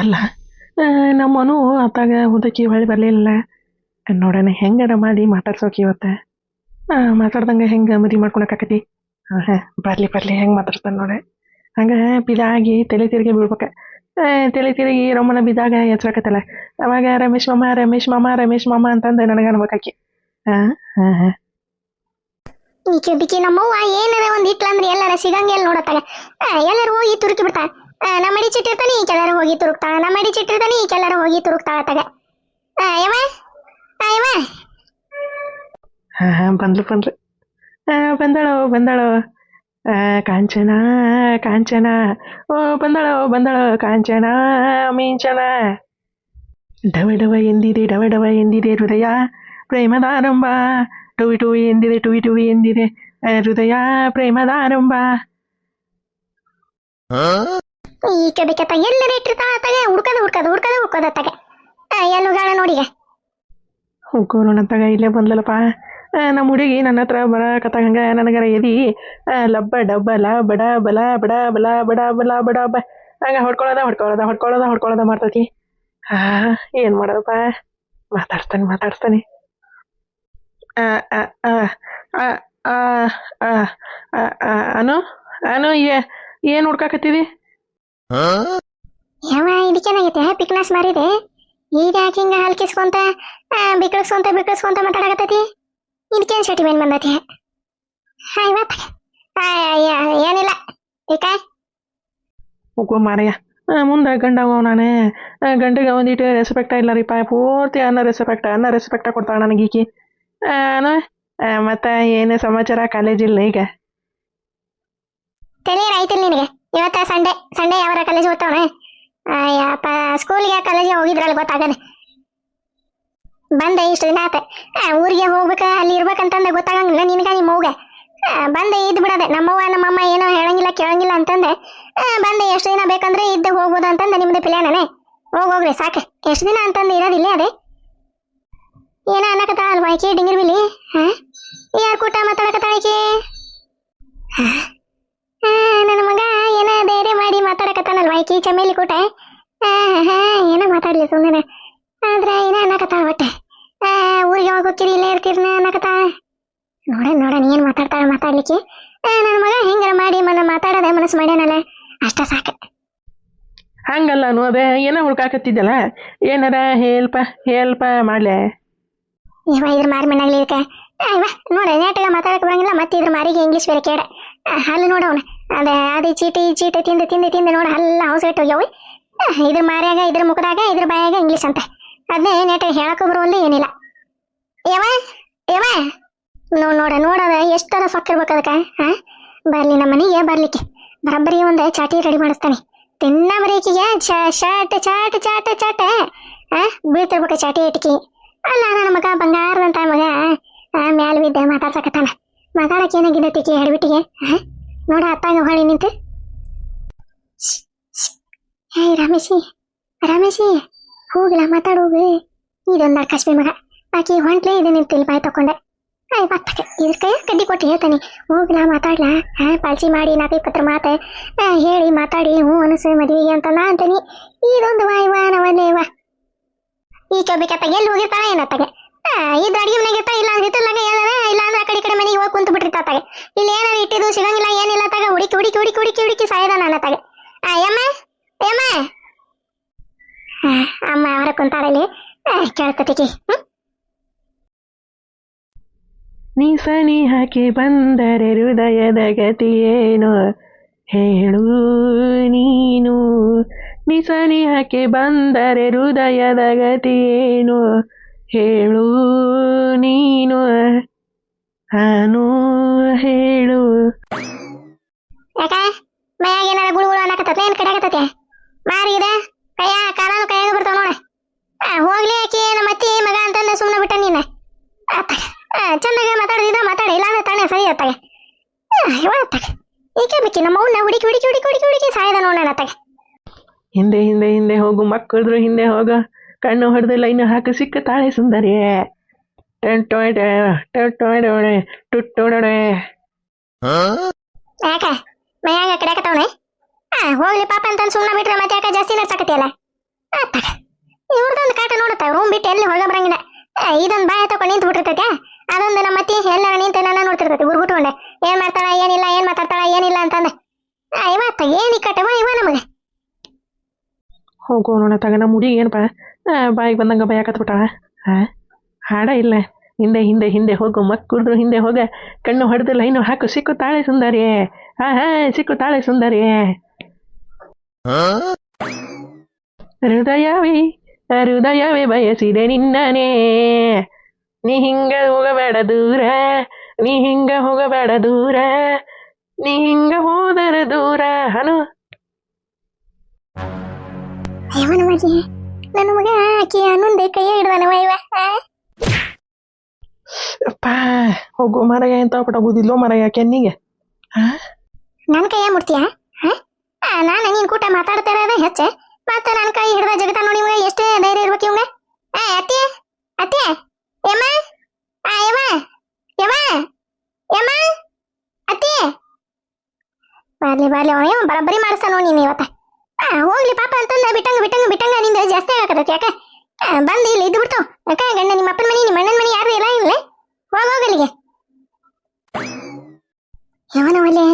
ಅಲ್ಲ ನಮ್ಮನು ಅತ್ತಾಗ ಹುಡುಕಿ ಹೊಳ್ಳಿ ಬರಲಿಲ್ಲ. ನೋಡೋಣ ಹೆಂಗಾರ ಮಾಡಿ ಮಾತಾಡ್ಸೋಕೆ ಇವತ್ತು. ಮಾತಾಡ್ದಂಗೆ ಹೆಂಗೆ ಮದುವೆ ಮಾಡ್ಕೊಳಕಾಕತಿ. ಹಾಂ ಬರಲಿ ಹೆಂಗೆ ಮಾತಾಡ್ತಾನೆ ನೋಡಿ. ಹಂಗೆ ಬಿದಾಗಿ ತಲೆ ತಿರುಗಿ ಬೀಳ್ಬೇಕ. ತಲೆ ತಿರುಗಿ ರಮ್ಮನ ಬಿದ್ದಾಗ ಎಚ್ಚರಕತ್ತಲ್ಲ, ಅವಾಗ ರಮೇಶ್ ಮಾಮ ರಮೇಶ್ ಮಾಮ ರಮೇಶ್ ಮಾಮ ಅಂತಂದು ನನಗೆ ಅನ್ಬೇಕಾಕಿ. ಹಾಂ ಹಾಂ ಹಾಂ ಈಕೆ ಬಿಕ್ಕಿ ನಮ್ಮವ್ವ ಏನಾರ ಒಂದು ಇಟ್ಲಂದ್ರೆ ಎಲ್ಲಾರ ಸಿಗಂಗಿಲ್ಲ ನೋಡತ್ತಾಗ. ಎಲ್ಲರೂ ಹೋಗಿ ತುರುಕಿ ಬಿಡ್ತಾಳ. ನಮ್ಮ ಅಡಿ ಚಿಟ್ಟಿರ್ತಾನೆ ಈಕೆಲ್ಲರೂ ಹೋಗಿ ತುರುಕ್ತಾಳ. ನಮ್ಮ ಅಡಿ ಚಿಟ್ಟಿರ್ತಾನೆ ಈಕೆಲ್ಲರೂ ಹೋಗಿ ತುರುಕ್ತಾಳ ತಗ. ಯವ ಯವ ಹಾಂ ಬಂದ್ಲು ಬಂದಳೋ ಕಾಂಚನ ಕಾಂಚನ ಓ ಬಂದಳೋ ಕಾಂಚನ ಮೀಂಚನ. ಡವ ಎಂದಿದೆ ಹೃದಯ ಪ್ರೇಮದಾರಂಭ. ಟುವಿ ಎಂದಿದೆ ಹೃದಯ ಪ್ರೇಮದಾರಂಭ. ಈಕೆ ಬೇಕತ್ತ ಎಲ್ಲರ ಇಟ್ಟಿರ್ತಾಳ ತಗ. ಹುಡ್ಕದ ತಗ. ಎಲ್ಲುಗಾಳ ನೋಡಿಗ ಹುಡ್ಕೋನಂತಾಗ ಇಲ್ಲೇ ಬಂದ್ಲಲ್ಲಪ್ಪ. ನಮ್ಮ ಹುಡುಗಿ ನನ್ನ ಹತ್ರ ಬರಕತ್ತಾಗ ನನಗರ ಎದಿ ಲಬ್ಬ ಡಬ್ಬ ಬಡ ಬಲ ಬಡ ಬಲ ಬಡ ಬಲ ಬಡ ಬ ಹಂಗೆ ಹೊಡ್ಕೊಳ್ಳೋದ ಮಾಡ್ತೈತಿ. ಏನು ಮಾಡೋದಪ್ಪ. ಮಾತಾಡ್ತಾನೆ. ಅನು ಏನು ಹುಡ್ಕಾಕತ್ತಿದಿ? ಯಾವ ಇದಕ್ಕೇನಾಗೈತೆ ಪಿಕ್ನಾಸ್ ಮಾರಿದೆ. ಈಗ ಯಾಕೆ ಹಿಂಗ ಹಲ್ಕಿಸ್ಕೊಂತ ಬಿಕ್ಕಳಿಸ್ಕೊಂತ ಮಾತಾಡಕತ್ತೈತಿ. ಇದಕ್ಕೇನು ಸೆಟಿಮೆಂಟ್ ಬಂದೈತಿ? ಏನಿಲ್ಲ ಈಗ ಹೋಗೋ ಮಾರಯ್ಯ. ಮುಂದೆ ಗಂಡವ ನಾನು ಗಂಡಿಗೆ ಒಂದಿಟ್ಟು ರೆಸ್ಪೆಕ್ಟ ಇಲ್ಲ ರೀ. ಪೂರ್ತಿ ಅನ್ನ ರೆಸ್ಪೆಕ್ಟ ಕೊಡ್ತಾಳೆ ನನಗೆ ಈಕಿ. ಮತ್ತು ಏನು ಸಮಾಚಾರ? ಕಾಲೇಜ್ ಇಲ್ಲ ಈಗ? ತಿಳಿಯರ್ ಆಯ್ತಿಲ್ಲ ನಿನಗೆ. ಇವತ್ತ ಸಂಡೇ ಯಾವಾರ ಕಾಲೇಜ್ ಹೋಗ್ತಾವನ? ಯಪ್ಪ ಸ್ಕೂಲ್ಗೆ ಕಾಲೇಜಿಗೆ ಹೋಗಿದ್ರಲ್ಲ ಗೊತ್ತಾಗದೆ. ಬಂದೆ ಇಷ್ಟು ದಿನ ಆತ. ಊರಿಗೆ ಹೋಗ್ಬೇಕ ಅಲ್ಲಿ ಇರ್ಬೇಕಂತಂದೆ ಗೊತ್ತಾಗಂಗಿಲ್ಲ ನಿನಗ ನಿಮ್ಮ ಮೌಗ. ಬಂದೆ ಇದ್ದು ಬಿಡದೆ. ನಮ್ಮವ್ವ ನಮ್ಮಮ್ಮ ಏನೋ ಹೇಳಂಗಿಲ್ಲ ಕೇಳಂಗಿಲ್ಲ ಅಂತಂದೆ ಬಂದೆ. ಎಷ್ಟು ದಿನ ಬೇಕಂದ್ರೆ ಇದ್ದು ಹೋಗ್ಬೋದು ಅಂತಂದೆ. ನಿಮ್ದು ಪ್ಲ್ಯಾನೇ ಹೋಗ್ರಿ ಸಾಕು. ಎಷ್ಟು ದಿನ ಅಂತಂದು ಇರೋದಿಲ್ಲ ಅದೇ. ಏನ ಅನ್ನಕತ್ತಾಳ ಅಲ್ವಾ ಆಕಿ ಡಿಂಗಿರ್ ಬಿಲಿ? ಯಾರು ಕೂಟ ಮಾತಾಡಕತ್ತಾಳ ಆಕಿ? ನನ್ನ ಮಗ ಏನ ಧೈರ್ಯ ಮಾಡಿ ಮಾತಾಡಕತ್ತಾನಲ್ವಾ ಆಕಿ ಚಮೇಲಿ ಕೂಟ. ಏನ ಮಾತಾಡ್ಲಿ ಸುಮ್ಮನೆ. ಆದ್ರೆ ಏನ ಅನ್ನಕತ್ತಾಳ ಒಟ್ಟೆ. ಊರಿಗೆ ಹೋಗೋಕಿರಿ ಇಲ್ಲೇ ಇರ್ತೀರ್ನ ಅನ್ನಕತ್ತಾಳ. ನೋಡೋಣ ಏನ್ ಮಾತಾಡ್ಲಿಕ್ಕೆ. ನನ್ನ ಮಗ ಹೆಂಗಾರ ಮಾಡಿ ಮಾತಾಡೋದೆ ಮನಸ್ಸು ಮಾಡ್ಯಾನಲ್ಲ ಅಷ್ಟ ಸಾಕು. ಹಂಗಲ್ಲ ಅದೇ ಏನೋ ಹುಡ್ಕಾಕತ್ತಿದ್ದಲ್ಲ, ಏನಾರ ಹೆಲ್ಪ್ ಮಾಡ್ಲೆ? ಇದ್ರ ಮಾರಿ ಮಣ್ಣಾಗ್ಲಿ ಇದಕ್ಕೆ. ನೋಡ ನೇಟಾಗ ಮಾತಾಡಕ್ ಬರಂಗಿಲ್ಲ. ಮತ್ತೆ ಇದ್ರ ಮಾರಿಗೆ ಇಂಗ್ಲೀಷ್ ಬೇರೆ ಕೇಳ. ಹಲ್ಲು ನೋಡವನ ಅದೇ ಚೀಟಿ ತಿಂದು ನೋಡ ಹಲ್ಲ ಔಸೆಟ್ ಹೋಗ್ಯಾವ. ಇದ್ರ ಮಾರ್ಯಾಗ ಇದ್ರ ಮುಖದಾಗ ಇದ್ರ ಬಾಯಾಗ ಇಂಗ್ಲೀಷ್ ಅಂತ. ಅದನ್ನೇ ನೇಟಾಗ ಹೇಳಕ್ಕೂ ಬರುವಲ್ದು ಏನಿಲ್ಲ. ಯವ ನೋಡದ ಎಷ್ಟರ ಸೊಕ್ಕಿರ್ಬೇಕು ಅದಕ್ಕೆ. ಬರ್ಲಿ ನಮ್ಮ ಮನೆಗೆ ಬರ್ಲಿಕ್ಕೆ ಬರಬ್ಬರಿ ಒಂದು ಚಾಟಿ ರೆಡಿ ಮಾಡಿಸ್ತಾನೆ. ತಿನ್ನ ಬರೀಕಿಗೆ ಚಾಟ ಬೀಳ್ತಿರ್ಬೇಕು ಚಾಟಿ ಇಟ್ಕಿ. ಅಲ್ಲ ನನ್ನ ಮಗ ಬಂಗಾರದಂತ ಮಗ ಮ್ಯಾಲ ಬಿದ್ದ ಮಾತಾಡ್ಸಕತ್ತಾನ. ಮಾತಾಡಕ್ಕೆ ಏನಾಗಿದ್ದತಿಕಿ ಹೆಡ್ಬಿಟ್ಟಿಗೆ. ನೋಡ ಅತ್ತಾಗ ಹೊಳಿ ನಿಂತು ರಮೇಶಿ ಹೋಗ್ಲಾ ಮಾತಾಡೋಗು. ಇದೊಂದು ಅರ್ಕಶ್ಮಿ ಮಗ ಆಕಿ ಹೊಂಟ್ಲೆ ಇದು ನಿಂತಿಲ್ ಬಾಯ್ ತಕೊಂಡೆ. ಇದ್ರ ಕೈ ಕಡ್ಡಿ ಕೊಟ್ಟು ಹೇಳ್ತಾನೆ ಹೋಗ್ಲಾ ಮಾತಾಡ್ಲಾ. ಪಾಲ್ಸಿ ಮಾಡಿ 4-20 ಮಾತು ಹೇಳಿ ಮಾತಾಡಿ ಹ್ಞೂ ಅನಸು ಮದುವೆಗೆ ಅಂತ ನಾ ಅಂತಾನಿ. ಇದೊಂದು ವಾಯ್ವಾನವಲ್ಲೇವ. ಈ ಕಬ್ಬಿಕತ್ತ ಎಲ್ಲಿ ಹೋಗಿರ್ತಾಳ ಏನತ್ತಾಗೆ. ಇದ್ರ ಅಡಿಗೆ ಮನೆಗೆ ಇರ್ತಾ ಇಲ್ಲ ಅಂದ್ರೆ ಹಿತ್ತಲಾಗ ಎಲ್ಲಾರ ಇಲ್ಲ ಅಂದ್ರೆ ಆ ಕಡೆ ಮನೆಗೆ ಹೋಗಿ ಕುಂತು ಬಿಟ್ಟಿರ್ತಾತಾಗೆ. ಇಲ್ಲಿ ಏನಾರು ಇಟ್ಟಿದ್ದು ಸಿಗಂಗಿಲ್ಲ ಏನಿಲ್ಲ ತಾಗ ಹುಡುಕಿ ಸಾಯದ ಅನ್ನತ್ತಾಗೆ. ಯಮ್ಮ ಅಮ್ಮ ಅವರ ಕುಂತಾಳಲ್ಲಿ ಕೇಳ್ತತಿಕಿ. ನೀ ಸನಿ ಹಾಕಿ ಬಂದರೆ ಹೃದಯದ ಗತಿಯೇನು ಹೇಳು ನೀನು. ನೀ ಸನಿ ಹಾಕಿ ಬಂದರೆ ಹೃದಯದ ಗತಿಯೇನು ಹೇಳು ನೀನು. ಹಾನು ಹೇಳು. ಯಾಕ ಮೈಯಾಗ ಏನಾರ ಗುಳುಗುಳು ಅನ್ನಕತ್ತತೆ ಏನ್ ಕಡೆಗತ್ತತೆ ಮಾರಿದ ಕಾಲಾನು ಕೈಯಾಗ ಬರ್ತಾವ ನೋಡ. ಹೋಗ್ಲಿ ಆಕಿ ನಮ್ಮ ಅತ್ತಿ ಮಗ ಅಂತಂದ ಸುಮ್ಮನೆ ಬಿಟ್ಟ ನೀನ. ಚಂದಾಗ ಮಾತಾಡಿದ್ರ ಮಾತಾಡ ಇಲ್ಲ ಅಂದ್ರೆ ತಾನೇ ಸರಿ ಅತ್ತಾಗೆ. ಈಕೆ ಬೇಕಿ ನಮ್ಮ ಅವನ್ನ ಹುಡುಕಿ ಸಾಯದ ನೋಡ ಅತ್ತಾಗೆ. ಹಿಂದೆ ಹೋಗು ಮಕ್ಕಳಿದ್ರು ಹಿಂದೆ ಹೋಗ. ಕಣ್ಣು ಹೊಡೆದು ಲೈನ್ ಹಾಕಿ ಸಿಕ್ಕ ತಾಳೆ ಸುಂದರಿ. ಯಾಕ ಮೈಯಾಗ ಕಡೆಕತ್ತವನೆ. ಹೋಗ್ಲಿ ಪಾಪ ಅಂತ ಸುಮ್ಮನೆ ಬಿಟ್ರೆ ಮತ್ತೆ ಯಾಕ ಜಾಸ್ತಿ ನಡ್ಸಾಕತಿಯಲ್ಲ. ಆತಾಗ ಇವ್ರದೊಂದು ಕಾಟ ನೋಡುತ್ತ ರೂಮ್ ಬಿಟ್ಟು ಎಲ್ಲಿ ಹೊರಗೆ ಬರಂಗಿಲ್ಲ. ಇದೊಂದು ಬಾಯ ತಗೊಂಡು ನಿಂತು ಬಿಟ್ಟಿರ್ತೈತೆ, ಅದೊಂದು ನಮ್ಮ ಅತ್ತಿ ಎಲ್ಲಾರ ನಿಂತ ನನ್ನ ನೋಡ್ತಿರ್ತೈತಿ ಗುರ್ಗುಟ್ಕೊಂಡೆ. ಏನ್ ಮಾಡ್ತಾಳ ಏನಿಲ್ಲ, ಏನ್ ಮಾತಾಡ್ತಾಳ ಏನಿಲ್ಲ ಅಂತಂದ. ಇವತ್ತ ಏನ್ ಇಕ್ಕಟ್ಟವ ಇವ ನಮಗೆ. ಹೋಗೋ ನೋಡ ತಗ ನಮ್ಮ ಹುಡುಗಿ ಏನಪ್ಪ ಬಾಯಿಗೆ ಬಂದಂಗೆ ಬಯಾಕತ್ಬಿಟ್ಟಾಳ. ಹಾಡ ಇಲ್ಲ, ಹಿಂದೆ ಹಿಂದೆ ಹಿಂದೆ ಹೋಗು ಮಕ್ಕಳು ಹಿಂದೆ ಹೋಗ, ಕಣ್ಣು ಹೊಡೆದು ಲೈನು ಹಾಕು, ಸಿಕ್ಕು ತಾಳೆ ಸುಂದರಿ. ಸಿಕ್ಕು ತಾಳೆ ಸುಂದರಿ. ಹೃದಯವೇ ಹೃದಯವೇ ಬಯಸಿದೆ ನಿನ್ನನೇ, ನೀ ಹಿಂಗ ಹೋಗಬೇಡ ದೂರ, ನೀ ಹಿಂಗ ಹೋಗಬೇಡ ದೂರ, ನೀ ಹಿಂಗ ಹೋದರ ದೂರ. ಹನು ಇವನ ಮಜಿ ನನ್ನ ಮಗ ಆಕಿ ಅನ್ನೊಂದೇ ಕೈ ಹಿಡ್ದಾನವ ಇವ. ಅಪ್ಪ ಹೋಗು ಮರಯ್ಯ, ಎಂತ ಪಟ ಬುದಿಲ್ಲೋ ಮರಯ್ಯ ಕೆನ್ನಿಗೆ. ನನ್ನ ಕೈಯ ಮುಡ್ತೀಯ? ನಾನು ನೀನ್ ಕೂಟ ಮಾತಾಡ್ತಾ ಇರೋದೇ ಹೆಚ್ಚ, ಮತ್ತೆ ನನ್ನ ಕೈ ಹಿಡ್ದ ಜಗತ್ತ ನೋಡಿ ಇವಾಗ ಎಷ್ಟೇ ಧೈರ್ಯ ಇರ್ಬೇಕು ಇವಂಗ. ಅತ್ತೆ ಅತ್ತೆ ಯಮ್ಮ ಯಮ್ಮ ಯಮ್ಮ ಯಮ್ಮ ಅತ್ತೆ ಬರ್ಲಿ ಬರ್ಲಿ ಅವ ಬರಬ್ಬರಿ ಮಾಡಿಸ್ತಾನ ನೋಡಿ ನೀನು ಇವತ್ತ. ಹೋಗ್ಲಿ ಪಾಪ ಅಂತಂದ ಬಿಟ್ಟಂಗ ಬಿಟ್ಟಂಗ ಬಿಟ್ಟಂಗ ನಿಂದ ಜಾಸ್ತಿ ಆಗಕತ್ತೈತಿ. ಯಾಕೆ ಬಂದು ಇಲ್ಲಿ ಇದ್ದು ಬಿಡ್ತು. ಯಾಕ ಗಂಡ ನಿಮ್ಮ ಅಪ್ಪನ ಮನಿ ನಿಮ್ಮ ಅಣ್ಣನ ಮನಿ ಯಾರು ಇಲ್ಲ ಇಲ್ಲ, ಹೋಗಲ್ಲಿಗೆ. ಯವನವಲ್ಲೇ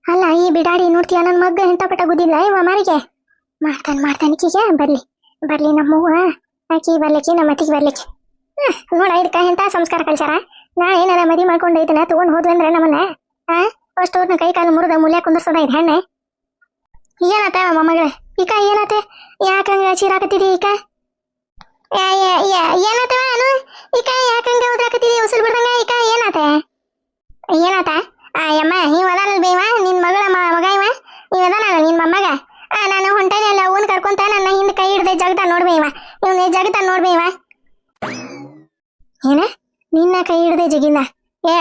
ಅಲ್ಲ ಈ ಬಿಡಾಡಿ ನೋಡ್ತೀಯ, ನನ್ನ ಮಗ್ಗ ಎಂತ ಪಟ ಗುದ್ದಿಲ್ಲ ಇವ ಮಾರಿಗೆ. ಮಾಡ್ತಾನೆ ಈಕಿಗೆ. ಬರ್ಲಿ ಬರ್ಲಿ ನಮ್ಮವ್ವ ಆಕಿ ಬರ್ಲಿಕ್ಕೆ, ನಮ್ಮ ಅತ್ತಿಗೆ ಬರ್ಲಿಕ್ಕೆ. ನೋಡ ಇದಕ್ಕ ಎಂತ ಸಂಸ್ಕಾರ ಕಲ್ಸಾರ. ನಾಳೆ ಏನಾರ ಮದಿ ಮಾಡ್ಕೊಂಡು ಇದನ್ನ ತಗೊಂಡ್ ಹೋದ್ವಿ ಅಂದ್ರೆ ನಮ್ಮನ್ನ ಅಷ್ಟೋರ್ನ ಕೈ ಕಾಲು ಮುರಿದ ಮೂಲ್ಯ ಕುಂದರ್ಸೋದ ಇದು ಹೆಣ್ಣೆ. ಏನಾತ ಮೊಮ್ಮಗಳೇ ಈಕ ಏನಾತ? ಯಾಕಂಗ ಚೀರಾಕತ್ತಿದಿ ಈಕ? ಏನಾತವ ಅನು ಈಕ? ಯಾಕಂಗ ಉದ್ರಾಕತ್ತಿದಿ ಉಸಿರು ಬಿಡ್ದಂಗ ಈಕ? ಏನಾತ ಯಮ್ಮ ಇವ ಅದಾನಲ್ ಬೇವ ನಿನ್ ಮಗಳ ಮಗ ಇವ ಅದಾನಲ್ಲ ನಿನ್ ಮೊಮ್ಮಗ. ನಾನು ಹೊಂಟನೆಲ್ಲ ಅವನ್ ಕರ್ಕೊಂತ ನನ್ನ ಹಿಂದ್ ಕೈ ಹಿಡ್ದೆ ಜಗತ್ತ ನೋಡ್ಬೇ ಇವ, ಇವನ್ ಜಗತ್ತ ನೋಡ್ಬೇ ಇವ. ಏನ ನಿನ್ನ ಕೈ ಹಿಡ್ದೆ ಜಗಿಂದ?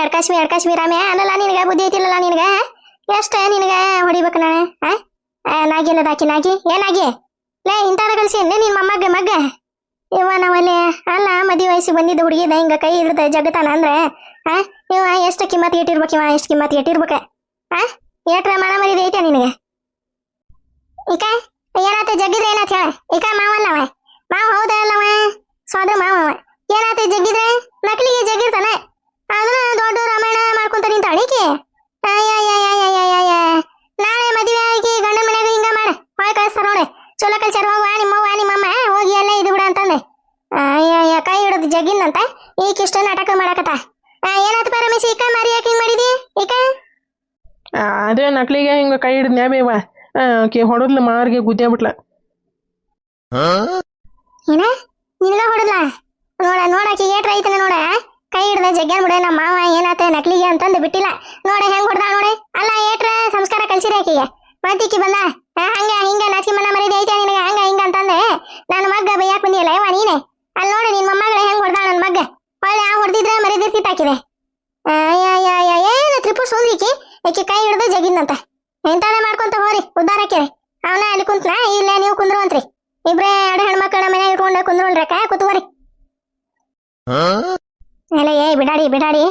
ಅಡ್ಕಾಶ್ಮಿ ರಾಮ್ಯ ಅನ್ನಲ್ಲ ನಿನಗ ಬುದ್ಧಿ ಐತಿಲ್ಲಲ್ಲ ನಿನಗ? ಎಷ್ಟ ನಿನಗ ಹೊಡಿಬೇಕು ನಾನು? ನಾಗಿಲ್ಲದಾಕಿ ನಾಗಿ ಏನಾಗಿ ಲೇ ಇಂತಾರ ಕಲ್ಸಿ ನಿನ್ ಮಗ್ಗ ಇವ ನಾವಲ್ಲಿ ಅಲ್ಲ ಮದುವೆ ವಯಸ್ಸಿಗೆ ಬಂದಿದ್ದ ಹುಡುಗಿದ ಹಿಂಗ ಕೈ ಹಿಡ್ದ ಜಗತ್ತಾನ ಅಂದ್ರೆ ಇವ ಎಷ್ಟು ಕಿಮ್ಮತ್ ಇಟ್ಟಿರ್ಬೇಕು, ಇವ ಎಷ್ಟು ಕಿಮ್ಮತ್ ಇಟ್ಟಿರ್ಬೇಕ? ಏಟ್ರ ಮನ ಮರಿದ ಐತೆ ನಿನಗೆ? ಈಕ ಏನಾತ ಜಗ್ಗಿದ್ರೆ ಏನಾತ ಹೇಳ? ಈಕ ಮಾವಲ್ಲವ, ಮಾವ ಹೌದಲ್ಲವ, ಸೋದ್ರ ಮಾವ ಏನಾತ ಜಗ್ಗಿದ್ರೆ? ನಕಲಿಗೆ ಜಗ್ಗಿರ್ತಾನೆ, ಅದನ್ನ ದೊಡ್ಡ ರಾಮಾಯಣ ಮಾಡ್ಕೊಂತ ನಿಂತಾಳ ಈಕಿ. ನಾಳೆ ಮದುವೆ ಆಗಿ ಗಂಡನ ಮನ್ಯಾಗ ಹಿಂಗ ಮಾಡ ಹೊಳೆ ಕಳಿಸ್ತಾರ ನೋಡಿ. ಚಲೋ ಕಲ್ಸಾರ ಹೋಗುವ ನಿಮ್ಮಮ್ಮ ಹೋಗಿ ಎಲ್ಲ ಇದು ಬಿಡ ಅಂತಂದೆ. ಕೈ ಹಿಡಿದು ಜಗ್ಗಿಂದಂತ ಈಕಿಷ್ಟ ನಾಟಕ ಮಾಡಕತ್ತ. ಏನಾತ ಪರಮೇಶ್ ಈಕ ಮಾರಿ ಯಾಕೆ ಹಿಂಗ್ ಮಾಡಿದಿ ಈಕ? ಅದೇ ನಕ್ಲಿಗೆ ಹಿಂಗ ಕೈ ಹಿಡಿದ್ ನ್ಯಾಬೇವ ಹೊಡದ್ಲ ಮಾರ್ಗೆ ಗುದ್ದೇ ಬಿಟ್ಲ. ಏನ ನಿನಗ ಹೊಡದ್ಲ? ನೋಡಾಕಿ ಏಟ್ರ ಐತನ ನೋಡ, ಕೈ ಹಿಡ್ದ ಜಗ್ಗ್ಯಾನ್ ಬಿಡ ನಮ್ಮ ಮಾವ ಏನಾತ ನಕ್ಲಿಗೆ ಅಂತಂದು ಬಿಟ್ಟಿಲ್ಲ. ನೋಡ ಹೆಂಗ್ ಹೊಡ್ದ ನೋಡಿ. ಅಲ್ಲ ಏಟ್ರ ಸಂಸ್ಕಾರ ಕಲ್ಸಿರ ಆಕಿಗೆ? ಮತ್ತಿಕ್ಕಿ ಬಂದ ಹಂಗ ಹಿಂಗ ನಾಚಿಕೆ ಮನ ಮರಿದ ಐತೆ ನಿನಗ ಹಂಗ ಹಿಂಗ ಅಂತಂದೆ. ನನ್ನ ಮಗ್ಗ ಬೈಯಾಕ್ ಬಂದಿಯಲ್ಲ ಯವ್ವ ನೀನೆ. ಅಲ್ಲಿ ನೋಡಿ ನಿನ್ ಮೊಮ್ಮಗಳ ಹೆಂಗ್ ಹೊಡ್ದ ನನ್ನ ಮಗ್ಗ. ಹೊಳ್ಳಿ ಹೊಡ್ದಿದ್ರೆ ಮರಿದಿರ್ತಿತ್ತಾಕಿದೆ. ಏನ ತ್ರಿಪು ಸೋಂದ್ರಿಕಿ ಆಕಿ ಕೈ ಹಿಡ್ದು ಜಗಿದ್ನಂತ. ಎಂತಾನೆ ಮಾಡ್ಕೊಂತ ಹೋರಿ ಉದ್ದಾರಕ್ಕೆ. ಅವನ ಅಲ್ಲಿ ಕುಂತ್ನ, ಇಲ್ಲೇ ನೀವು ಕುಂದ್ರುವಂತ್ರಿ. ಇಬ್ರೇ ಎರಡು ಹೆಣ್ಮಕ್ಳ ಮನ್ಯಾಗ ಇಟ್ಕೊಂಡ ಕುಂದ್ರೋಳ್ರಕ್ಕ ಕೂತ್ಕೋರಿ. ಎಲ್ಲ ಬಿಡಾಡಿ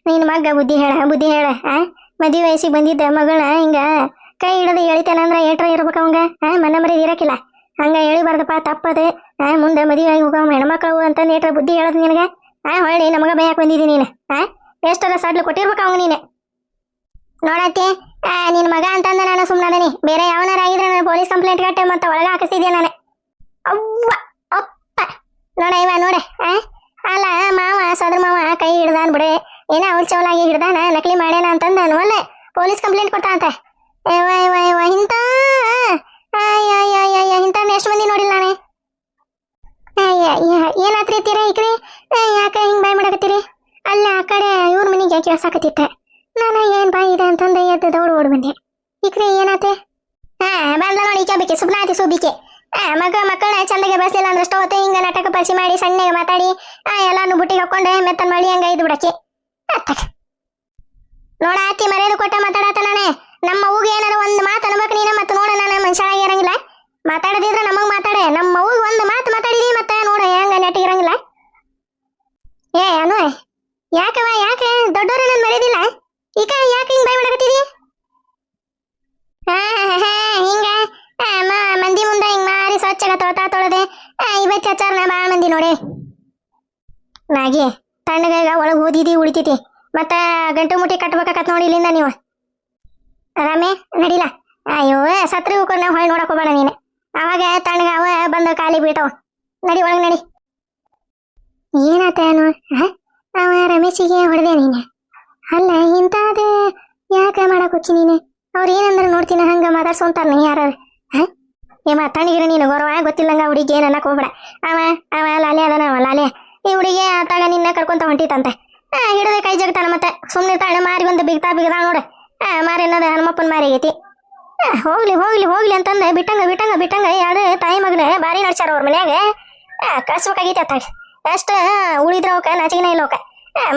ನಿನ್ ಮಗ್ಗ ಬುದ್ಧಿ ಹೇಳ. ಮದುವೆ ವಯಸ್ಸಿಗೆ ಬಂದಿದ್ದ ಮಗಳ ಹಿಂಗ ಕೈ ಹಿಡಿದು ಎಳಿತಾನಂದ್ರ ಏಟ್ರ ಇರ್ಬೇಕ ಅವಂಗ? ಮನ ಮರಿ ಇರಕಿಲ್ಲ, ಹಂಗ ಎಳಿಬಾರ್ದಪ್ಪ ತಪ್ಪದೆ. ಮುಂದೆ ಮದುವೆ ಆಗಿ ಹೋಗವ ಹೆಣ್ಮಕ್ಳು ಅಂತಂದು ಏಟ್ರ ಬುದ್ಧಿ ಹೇಳದ್ ನಿನಗ? ಹೊಳ್ಳಿ ನಮಗ ಬಯಕ್ ಬಂದಿದ್ದೀನಿ ನೀನು. ಎಷ್ಟರ ಸಡ್ಲು ಕೊಟ್ಟಿರ್ಬೇಕ ಅವಂಗ ನೀನೆ. ನೋಡತ್ತಿ ನಿನ್ ಮಗ ಅಂತಂದ ನಾನು ಸುಮ್ಮನದನಿ. ಬೇರೆ ಯಾವನಾರ ಆಗಿದ್ರೆ ನಾನು ಪೊಲೀಸ್ ಕಂಪ್ಲೇಂಟ್ ಕಟ್ಟೆ ಮತ್ತೆ ಒಳಗ ಹಾಕಿಸ್ತಿದ್ಯಾ ನಾನು. ಅವ್ವ ಅಪ್ಪ ನೋಡ ಇವ ನೋಡ. ಅಲ್ಲ ಮಾವ ಸೋದ್ರ ಮಾವ ಕೈ ಹಿಡ್ದಾನ್ ಬಿಡೆ, ಏನ ಅವ್ರ ಚವಲಾಗಿ ಹಿಡ್ದಾನ ನಕಲಿ ಮಾಡ್ಯಾನ ಅಂತಂದ ಅಲ್ಲ ಪೊಲೀಸ್ ಕಂಪ್ಲೇಂಟ್ ಕೊಡ್ತಾನಂತ. ಇಂಥ ಎಷ್ಟು ಮಂದಿ ನೋಡಿಲ್ಲ ನಾನೇ. ಏನಾತ್ರಿ ತೀರ ಈಕ್ರಿ? ಯಾಕ ಹಿಂಗ್ ಬಾಯ್ ಮಾಡಕತ್ತೀರಿ? ಅಲ್ಲ ಆ ಕಡೆ ಇವ್ರ ಮನಿಗೆ ಕೇಳ್ಸಾಕತ್ತಿತ್ತ. ನಾನು ಏನ್ ಬಾಯಿ ಇದೆ ಅಂತಂದ ಎದ್ದು ದೌಡ್ ಓಡ್ ಬಂದೆ. ಈಕ್ರಿ ಏನಾತೆ? ಬಂದ ನೋಡಿ ಈಕೆ ಸುಬ್ನಾತಿ ಸುಬ್ಬಿಕೆ. ಮಕ್ಕಳನ್ನ ಚಂದಗೆ ಬಸ್ಲಿಲ್ಲ ಅಂದ್ರೆ ಸ್ಟೋತೆ ಹಿಂಗ ನಾಟಕ ಪರಿಸಿ ಮಾಡಿ ಸಣ್ಣಗೆ ಮಾತಾಡಿ ಎಲ್ಲಾನು ಬುಟ್ಟಿಗೆ ಹಾಕೊಂಡೆ ಮೆತ್ತನ್ ಮಾಡಿ ಹಂಗ ಇದ್ ಬಿಡಕ್ಕೆ. ನೋಡ ಅತ್ತಿ ಮರ್ಯಾದೆ ಕೊಟ್ಟ ಮಾತಾಡತ್ತ ನಾನೇ. ನಮ್ಮ ಅವ್ಗೆ ಏನಾರ ಒಂದ್ ಮಾತು ಅನ್ಬೇಕು ನೀನ. ಮತ್ತೆ ನೋಡ ನಾನು ಮನುಷ್ಯನಾಗಿ ಇರಂಗಿಲ್ಲ. ಮಾತಾಡದಿದ್ರೆ ನಮಗ್ ಮಾತಾಡೆ. ನಮ್ಮ ಅವ್ಗೆ ಒಂದ್ ಮಾತು ಮಾತಾಡಿದಿ ಮತ್ತೆ ನೋಡ ಹೆಂಗ ನೆಟ್ಟಿಗೆ ಇರಂಗಿಲ್ಲ. ಅನು ಯಾಕವ ಯಾಕೆ ದೊಡ್ಡವ್ರ ನನ್ ಮರ್ಯಾದಿಲ್ಲ ಈಗ ಯಾಕೆ ಹಿಂಗ್ ಬಾಯ್ ಮಾಡಕತ್ತಿದಿ? ಹಿಂಗ ಮಂದಿ ಮುಂದೆ ಹಿಂಗ್ ಮಾರಿ ಸ್ವಚ್ಛಗ ತೋತ ಬೆಚ್ಚ ಹಚ್ಚಾರ ಭಾಳ ಮಂದಿ ನೋಡಿ ನಾಗಿ ತಣ್ಣಗ ಒಳಗೆ ಓದಿದಿ ಉಳಿತೈತಿ ಮತ್ತ ಗಂಟು ಮುಟ್ಟಿ ಕಟ್ಬೇಕಾಕತ್ ನೋಡಿ ಇಲ್ಲಿಂದ ನೀವು ರಾಮೇ ನಡಿಲ್ಲ ಅಯ್ಯೋ ಸತ್ರಿ ನಾವು ಹೊಳ್ಳಿ ನೋಡಕ್ ಹೋಗ್ಬೇಡ ನೀನು ಅವಾಗ ತಣ್ಣಗ ಅವ ಬಂದು ಕಾಲಿ ಬೀಳ್ತಾವ ನಡಿ ಒಳಗೆ ನಡಿ ಏನಾತೇನು ಅವ ರಮೇಶಿಗೆ ಹೊಡೆದೆ ನೀನು ಅಲ್ಲ ಇಂಥದೇ ಯಾಕೆ ಮಾಡಕ್ ಹುಚ್ಚಿ ನೀನು ಅವ್ರು ಏನಂದ್ರೆ ನೋಡ್ತೀನಿ ಹಂಗ ಮಾತಾಡ್ಸೊಂತಾರ ನೀ ಯಾರು ಏ ತಣ್ಣಗಿರ ನೀನು ಗೌರವ ಗೊತ್ತಿಲ್ಲಂಗ ಹುಡುಗಿ ಏನ್ ಅನ್ನಕ್ ಹೋಗ್ಬೇಡ ಅವ ಅವ ಲಾಲೆ ಅದನ ಅವ ಲಾಲೆ ಈ ಹುಡುಗಿ ಆತಾಗ ನಿನ್ನ ಕರ್ಕೊಂತ ಹೊಂಟಿತಂತೆ ಹಿಡದೆ ಕೈ ಜಗತಾನ ಮತ್ತೆ ಸುಮ್ಮನೆ ತಾಳೆ ಮಾರಿ ಒಂದು ಬಿಗ್ತಾ ನೋಡ ಮಾರಿ ಅನ್ನೋದು ಹನುಮಪ್ಪನ ಮಾರಿ ಆಗೈತಿ ಹೋಗ್ಲಿ ಹೋಗ್ಲಿ ಹೋಗ್ಲಿ ಅಂತಂದೆ ಬಿಟ್ಟಂಗ ಎರಡು ತಾಯಿ ಮಗನ ಬಾರಿ ನಡ್ಸ್ಯಾರ ಅವ್ರ ಮನ್ಯಾಗ ಕಳ್ಸ್ಬೇಕಾಗೈತಿ ಅತ್ತಾಗ ಅಷ್ಟ ಉಳಿದ್ರ ಅವಕ ನಾಚಿಗಿನ ಇಲ್ಲ ಅವಕ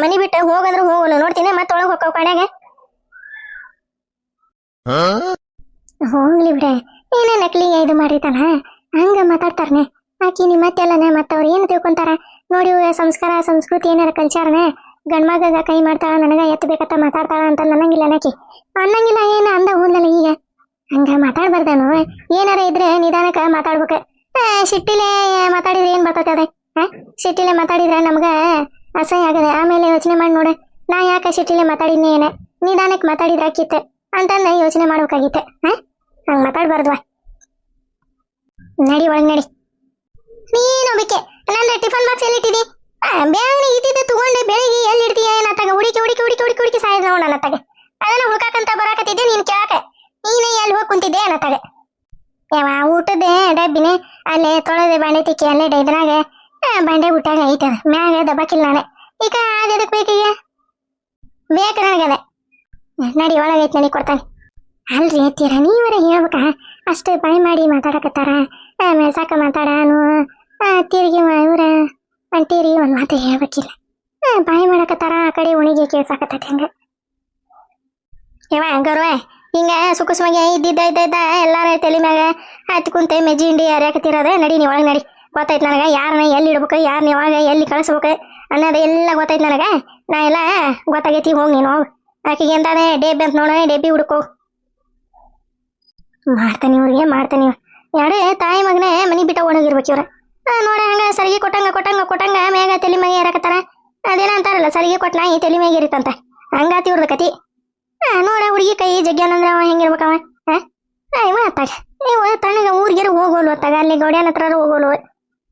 ಮನಿ ಬಿಟ್ಟು ಹೋಗಂದ್ರು ಹೋಗಲ್ಲ ನೋಡ್ತೀನಿ ಮತ್ತೆ ಒಳಗೆ ಹೋಗ್ತಾವ ಕಣ್ಯಾಗ ಹೋಗ್ಲಿ ಬಿಡ ಏನ ನಕ್ಲಿಗೆ ಇದು ಮಾಡಿರ್ತಾನ ಹಂಗ ಮಾತಾಡ್ತಾರನೆ ಆಕಿ ನಿಮ್ಮ ಮತ್ತೆಲ್ಲನೆ ಮತ್ತ ಅವ್ರು ಏನು ತಿಳ್ಕೊಂತಾರ ನೋಡಿ ಸಂಸ್ಕಾರ ಸಂಸ್ಕೃತಿ ಏನಾರ ಕಲ್ಚಾರನೆ ಗಂಡ್ಮಗ ಕೈ ಮಾಡ್ತಾಳ ನನಗ ಎತ್ತಬೇಕತ್ತ ಮಾತಾಡ್ತಾಳ ಅಂತ ಅನ್ನಂಗಿಲ್ಲ ನಾಕಿ ಅನ್ನಂಗಿಲ್ಲ ಏನ ಅಂದ ಹೋದ್ಲಲ್ಲ ಈಗ ಹಂಗ ಮಾತಾಡ್ಬಾರ್ದಾನು ಏನಾರ ಇದ್ರೆ ನಿಧಾನಕ್ಕ ಮಾತಾಡ್ಬೇಕ ಸಿಟ್ಟಿಲೆ ಮಾತಾಡಿದ್ರೆ ಏನ್ ಬರ್ತದೆ ಅದ ಸಿಟ್ಟಿಲೆ ಮಾತಾಡಿದ್ರೆ ನಮ್ಗ ಅಸಹ್ಯ ಆಗದೆ ಆಮೇಲೆ ಯೋಚನೆ ಮಾಡಿ ನೋಡ ನಾ ಯಾಕ ಸಿಟ್ಟಿಲೆ ಮಾತಾಡಿದ್ನಿ ಏನ ನಿಧಾನಕ್ಕೆ ಮಾತಾಡಿದ್ರ ಆಕಿತ್ತು ಅಂತಂದ ಯೋಚನೆ ಮಾಡ್ಬೇಕಾಗಿತ್ತೆ ಹಂಗ ಮಾತಾಡ್ಬಾರ್ದ್ವಾ ನಡಿ ಒಳಗ್ ನಡಿ ನೀನು ಬೇಕೆ ನಂದು ಟಿಫನ್ ಬಾಕ್ಸ್ ಎಲ್ಲಿ ಇಟ್ಟಿದಿ ಬೇಗ ಇಟ್ಟಿದ್ದೆ ತಗೊಂಡೆ ಬೆಳಿಗ್ಗೆ ಎಲ್ಲಿ ಇಡ್ತೀಯ ಏನತ್ತಾಗ ಹುಡುಕಿ ಸಾಯ್ದ ನೋಡ ಅನ್ನತ್ತಾಗ ಅದನ್ನ ಹುಡ್ಕಾಕಂತ ಬರಾಕತ್ತಿದ್ದೆ ನೀನ್ ಕೇಳಾಕ ನೀನೇ ಎಲ್ಲಿ ಹೋಗಿ ಕುಂತಿದ್ದೆ ಅನ್ನತ್ತಾಗ ಯಾವ ಊಟದ ಡಬ್ಬಿನೇ ಅಲ್ಲೇ ತೊಳೆದೆ ಬಾಂಡೆ ತಿಕ್ಕಿ ಅಲ್ಲೇ ಇದ್ರಾಗ ಬಾಂಡೆ ಊಟಾಗ ಐತದ ಮ್ಯಾಗ ದಬ್ಬಾಕಿಲ್ಲ ನಾಳೆ ಈಗ ಅದಕ್ಕೆ ಬೇಕೀಗ ಬೇಕು ನನಗದ ನಡಿ ಒಳಗೈತಿ ನಡಿ ಕೊಡ್ತಾನೆ ಅಲ್ರಿ ಅತ್ತೀರ ನೀವರ ಹೇಳ್ಬೇಕ ಅಷ್ಟು ಬಾಯಿ ಮಾಡಿ ಮಾತಾಡಕತ್ತಾರ ಮೆಸಾಕ ಮಾತಾಡನು ತಿರುಗಿ ಇವ್ರ ಅಂಟೀರಿ ಒಂದು ಮಾತು ಹೇಳ್ಬೇಕಿಲ್ಲ ಬಾಯಿ ಮಾಡಕತ್ತಾರ ಆ ಕಡೆ ಉಣಿಗೆ ಕೇಳ್ಸಾಕತ್ತೈತಿ ಹಂಗ ಇವ ಗೌರವ ಹಿಂಗ ಸುಖಸ್ವಾಗಿ ಇದ್ದಿದ್ದ ಎಲ್ಲಾರ ತಲೆ ಮ್ಯಾಗ ಹತ್ತಿ ಕುಂತೆ ಮೆಜ್ಜಿ ಹಿಂಡಿ ಹರಿಯಾಕತ್ತಿರೋದ ನಡಿ ನೀ ಒಳಗೆ ನಡಿ ಗೊತ್ತೈತಿ ನನಗೆ ಯಾರನ್ನ ಎಲ್ಲಿ ಇಡ್ಬೇಕು ಯಾರನ್ನ ಯಾವಾಗ ಎಲ್ಲಿ ಕಳಿಸ್ಬೇಕು ಅನ್ನೋದು ಎಲ್ಲ ಗೊತ್ತೈತಿ ನನಗೆ ನಾ ಎಲ್ಲ ಗೊತ್ತಾಗೈತಿ ಹೋಗಿ ನೀನು ಹೋಗಿ ಆಕೆಗೆ ಎಂತಾನೆ ಡೇಬಿ ಅಂತ ನೋಡ ಡೇಬಿ ಹುಡುಕೋ ಮಾಡ್ತಾನೆ ಇವ್ರಿಗೆ ಎರಡು ತಾಯಿ ಮಗನೇ ಮನಿ ಬಿಟ್ಟ ಒಣಗಿರ್ಬೇಕು ಇವ್ರ ನೋಡ ಹಂಗ ಸರಿಗೆ ಕೊಟ್ಟಂಗ ಮ್ಯಾಗ ತಲೆ ಮ್ಯಾಗ ಏರಾಕತ್ತಾರ ಅದೇನ ಅಂತಾರಲ್ಲ ಸರಿಗೆ ಕೊಟ್ಟ ನಾಯಿ ತಲೆ ಮ್ಯಾಗ ಇರಿತಂತ ಹಂಗಾತಿ ಇವ್ರದ ಕತಿ ನೋಡ ಹುಡುಗಿ ಕೈ ಜಗ್ಯಾನಂದ್ರ ಅವ ಹೆಂಗಿರ್ಬೇಕವ ಇವ ಅತ್ತಾಗ ಇವ ತಣ್ಣಗ ಊರಿಗೆರು ಹೋಗೋಲ್ವ ಅತ್ತಾಗ ಅಲ್ಲಿ ಗೌಡ್ಯಾನ ಹತ್ರ ಹೋಗೋಲ್ವ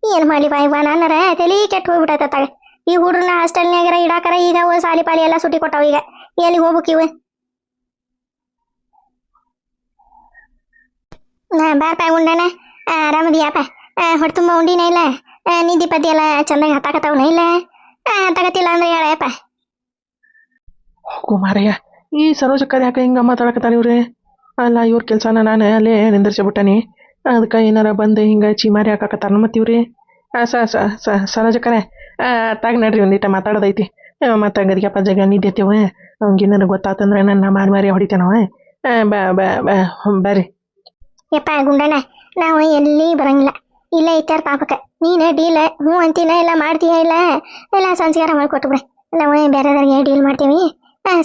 ಏನ್ ಮಾಡ್ಲಿ ಬಾಯಿವಾ ನಾನರ ತಲೆ ಕೆಟ್ಟ ಹೋಗ್ಬಿಟ್ಟತ್ತಾಗ ಈ ಹುಡ್ರನ್ನ ಹಾಸ್ಟೆಲ್ನಾಗರ ಇಡಾಕರ ಈಗ ಸಾಲಿ ಪಾಲಿ ಎಲ್ಲ ಸುಟ್ಟಿ ಕೊಟ್ಟಾವ ಈಗ ಎಲ್ಲಿಗೆ ಹೋಗ್ಬೇಕು ಇವ ಬಾರಪ್ಪ ಉಂಡಣ ಆರಾಮದಿಯಪ್ಪ ಹೊಟ್ಟೆ ತುಂಬ ಉಂಡಿನ ಇಲ್ಲ ನಿದ್ದಿ ಪದ್ದಿ ಎಲ್ಲ ಚಂದಾಗಿ ಹತ್ತಾಕತ್ತವನ ಇಲ್ಲ ಹತ್ತಾಕತ್ತಿಲ್ಲ ಅಂದ್ರೆ ಹೇಳಪ್ಪ ಕುಮಾರಯ್ಯ ಈ ಸರೋಜಕ್ಕದ ಯಾಕೆ ಹಿಂಗ ಮಾತಾಡಕತ್ತಾರ ಇವ್ರೆ ಅಲ್ಲ ಇವ್ರ ಕೆಲ್ಸನ ನಾನು ಅಲ್ಲೇ ನಿಂದಿರ್ಸಿಬಿಟ್ಟನಿ ಅದಕ್ಕೆ ಏನಾರ ಬಂದು ಹಿಂಗ ಚೀಮಾರಿ ಹಾಕಾಕತ್ತಾರ ಮತ್ತೆ ಇವ್ರಿ ಸರೋಜಕ್ಕರೆ ತಾಗ ನಡ್ರಿ ಒಂದಿಟ ಮಾತಾಡೋದೈತಿ ಮತ್ತೆ ಗದಿಗಪ್ಪ ಜಗ ನಿದ್ದೆತ್ತೇವ ಅವ್ಗೇನಾರ ಗೊತ್ತಾತಂದ್ರೆ ನನ್ನ ಮಾರಿ ಹೊಡಿತೇನವ ಬರ್ರಿ ಯಪ್ಪ ಗುಂಡಣ್ಣ ನಾವು ಎಲ್ಲಿ ಬರಂಗಿಲ್ಲ ಇಲ್ಲ ಇತ್ತಾರ ಪಾಪಕ್ಕ ನೀನು ಡೀಲ್ ಹ್ಞೂ ಅಂತೀನ ಎಲ್ಲ ಮಾಡ್ತೀಯ ಇಲ್ಲ ಸಂಸ್ಕಾರ ಮಾಡಿಕೊಟ್ಟು ಬಿಡ ನಾವು ಬೇರೆದವ್ರಿಗೆ ಡೀಲ್ ಮಾಡ್ತೀವಿ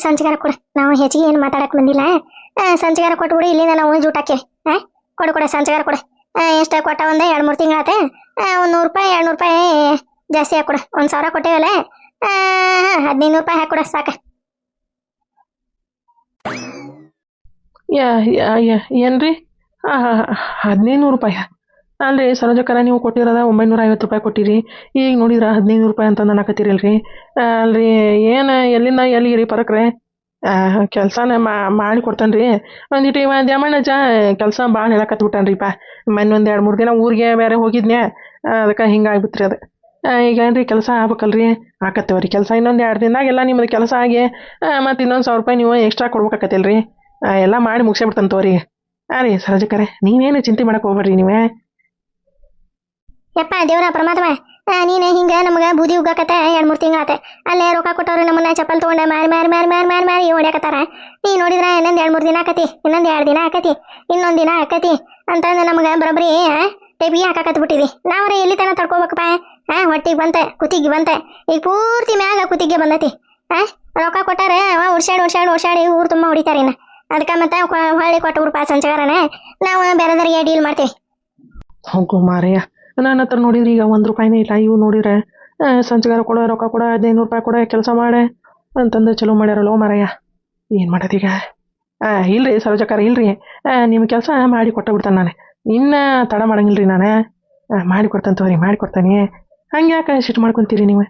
ಸಂಸ್ಕಾರ ಕೊಡು ನಾವು ಹೆಚ್ಚಿಗೆ ಏನು ಮಾತಾಡಕ್ ಬಂದಿಲ್ಲ ಸಂಸ್ಕಾರ ಕೊಟ್ಬಿಡು ಇಲ್ಲಿಂದ ನಾವು ಜೂಟ್ ಹಾಕೇವಿ ಕೊಡು ಸಂಸ್ಕಾರ ಕೊಡು ಎಷ್ಟು ಕೊಟ್ಟ ಒಂದು 2-3 ತಿಂಗಳಾತ ಒಂದು $100 ಜಾಸ್ತಿ ಹಾಕೊಡು 1,000 ಕೊಟ್ಟೇವಲ್ಲ 1,500 ಹಾಕೊಡ ಸಾಕ ಏನ್ರಿ $1,500 ಅಲ್ರಿ ಸರೋಜಕ್ಕರ ನೀವು ಕೊಟ್ಟಿರೋದ $950 ಕೊಟ್ಟಿರಿ ಈಗ ನೋಡಿದ್ರ $1,500 ಅಂತಂದು ಅನ್ನಕತ್ತೀರಲ್ರಿ ಅಲ್ರಿ ಏನು ಎಲ್ಲಿಂದ ಎಲ್ಲಿಗಿರಿ ಪರಕ್ರೆ ಕೆಲಸನ ಮಾಡಿ ಕೊಡ್ತಾನ್ರಿ ಒಂದಿಟ್ಟು ಇವ ದ್ಯಾಮಣ್ಣಜ್ಜ ಕೆಲಸ ಭಾಳ ಹೇಳಕತ್ಬಿಟ್ಟಾನ್ರಿಪ್ಪ ಮೊನ್ನೆ ಒಂದು 2-3 ದಿನ ಊರಿಗೆ ಬೇರೆ ಹೋಗಿದ್ನ್ಯಾ ಅದಕ್ಕೆ ಹಿಂಗಾಗ್ಬಿಟ್ರಿ ಅದು ಈಗ ಏನ್ರಿ ಕೆಲಸ ಆಗ್ಬೇಕಲ್ರಿ ಆಕತ್ತೇವ್ರಿ ಕೆಲಸ ಇನ್ನೊಂದು 2 ದಿನದಾಗ ಎಲ್ಲ ನಿಮ್ಮದು ಕೆಲಸ ಆಗಿ ಮತ್ತು ಇನ್ನೊಂದು $1,000 ನೀವು ಎಕ್ಸ್ಟ್ರಾ ಕೊಡ್ಬೇಕಾಕತ್ತಿಲ್ರಿ ಎಲ್ಲ ಮಾಡಿ ಮುಗಿಸ್ಬಿಡ್ತಾನೆ ತೋರಿ ರೀ ಸರೋಜಕ್ಕರೆ ನೀವೇನು ಚಿಂತೆ ಮಾಡಕ್ಕೆ ಹೋಗ್ಬೇಡ್ರಿ ನೀವೇ ಯಪ್ಪ ದೇವ್ರ ಪರಮಾತ್ಮ ನೀನು ಹಿಂಗೆ ನಮ್ಗೆ ಬೂದಿ ಉಗ್ಗಾಕತ್ತೆ 2-3 ತಿಂಗಳಾತೆ ಅಲ್ಲೇ ರೊಕ್ಕ ಕೊಟ್ಟವ್ರು ನಮ್ಮನ್ನ ಚಪ್ಪಲ್ ತೊಗೊಂಡೆ ಮಾರಿ ಹೊಡ್ಯಾಕತ್ತಾರ ನೀ ನೋಡಿದ್ರ ಇನ್ನೊಂದು 2-3 ದಿನ ಆಕತಿ ಇನ್ನೊಂದು 2 ದಿನ ಆಕತಿ ಇನ್ನೊಂದು ದಿನ ಆಕತಿ ಅಂತಂದು ನಮ್ಗೆ ಬರೋಬ್ಬರಿ ಟೆಬಿಗೆ ಹಾಕಾಕತ್ಬಿಟ್ಟಿದಿ ನಾವ್ರೆ ಎಲ್ಲಿ ತನ ತಡ್ಕೋಬೇಕಪ್ಪ ಹೊಟ್ಟಿಗೆ ಬಂತೆ ಕುತ್ತಿಗೆ ಬಂತೆ ಈಗ ಪೂರ್ತಿ ಮ್ಯಾಗ ಕುತ್ತಿಗೆ ಬಂದತಿ ರೊಕ್ಕ ಕೊಟ್ಟಾರೆ ಓಡ್ಸಾಡಿ ಊರು ತುಂಬ ಹೊಡಿತಾರೆ ಇನ್ನು ಅದಕ್ಕೆ ಮತ್ತೆ ಹೊಳ್ಳಿ ಕೊಟ್ಟು ಬಿಡ್ಪ ಸಂಚಾರನೇ ನಾವು ಬೇರೆದರಿಗೆ ಡೀಲ್ ಮಾಡ್ತೀವಿ ಹೋಗು ಮಾರಯ್ಯ ನನ್ನ ಹತ್ರ ನೋಡಿದ್ರಿ ಈಗ 1 ರೂಪಾಯಿನೇ ಇಲ್ಲ. ಇವು ನೋಡಿದ್ರೆ ಸಂಚಗಾರ ಕೊಡೋ ರೊಕ್ಕ ಕೊಡ 1500 ರೂಪಾಯಿ ಕೊಡ ಕೆಲಸ ಮಾಡೆ ಅಂತಂದು ಚಲೋ ಮಾಡ್ಯಾರಲ್ಲೋ ಮಾರಯ್ಯ. ಏನು ಮಾಡೋದೀಗ? ಇಲ್ರಿ ಸರೋಜಕ್ಕಾರ, ಇಲ್ರಿ, ನಿಮ್ಮ ಕೆಲಸ ಮಾಡಿ ಕೊಟ್ಟ ಬಿಡ್ತಾನೆ ನಾನು. ಇನ್ನ ತಡ ಮಾಡಂಗಿಲ್ರಿ ನಾನು. ಮಾಡಿ ಕೊಡ್ತೇನೆ ತಗೋರಿ, ಮಾಡಿ ಕೊಡ್ತೇನೆ. ಹಂಗೆ ಯಾಕೆ ಸಿಟ್ಟು ಮಾಡ್ಕೊತೀರಿ ನೀವು?